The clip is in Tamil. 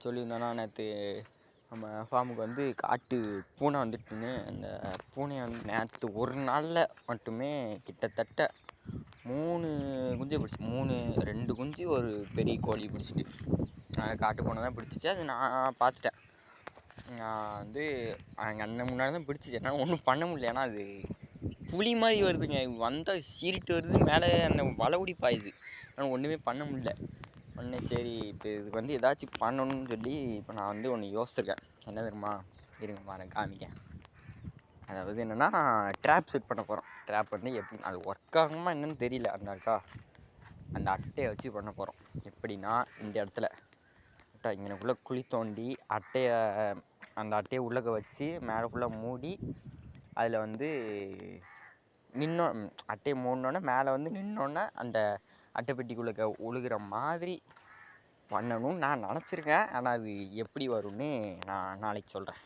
சொல்லியிருந்தோன்னா நேற்று நம்ம ஃபார்முக்கு வந்து காட்டு பூனை வந்துட்டுன்னு அந்த பூனையை வந்து நேற்று ஒரு நாளில் மட்டுமே கிட்டத்தட்ட 3 குஞ்சு பிடிச்சி 2 குஞ்சு ஒரு பெரிய கோழி பிடிச்சிட்டு காட்டு பூனை தான் பிடிச்சிச்சு. அது நான் பார்த்துட்டேன். நான் வந்து எங்கள் அண்ணன் முன்னாடி தான் பிடிச்சிச்சு. என்னால் ஒன்றும் பண்ண முடியல. ஏன்னா அது புலி மாதிரி வருதுங்க. வந்தால் சீரிட்டு வருது, மேலே அந்த வலைவுடி பாயுது. ஆனால் ஒன்றுமே பண்ண முடியல. ஒன்று சரி இப்போ இதுக்கு வந்து ஏதாச்சும் பண்ணணும்னு சொல்லி இப்போ நான் வந்து ஒன்று யோசிச்சிருக்கேன். என்ன தெரியுமா? இருங்க பாருங்க காமிக்கேன். அதாவது என்னென்னா ட்ராப் செட் பண்ண போகிறோம். ட்ராப் வந்து எப்படி அது ஒர்க் ஆகுமா என்னன்னு தெரியல. அந்த அட்டையை வச்சு பண்ண போகிறோம். எப்படின்னா இந்த இடத்துல இங்கனக்குள்ளே குழி தோண்டி அந்த அட்டையை உள்ளக்க வச்சு மேலே ஃபுல்லாக மூடி அதில் வந்து அட்டையை மூடினோன்னே மேலே வந்து நின்னோன்னே அந்த அட்டைப்பெட்டிக்குள்ளே ஒழுகிற மாதிரி பண்ணணும்னு நான் நினச்சிருக்கேன். ஆனால் அது எப்படி வரும்னு நான் நாளைக்கு சொல்கிறேன்.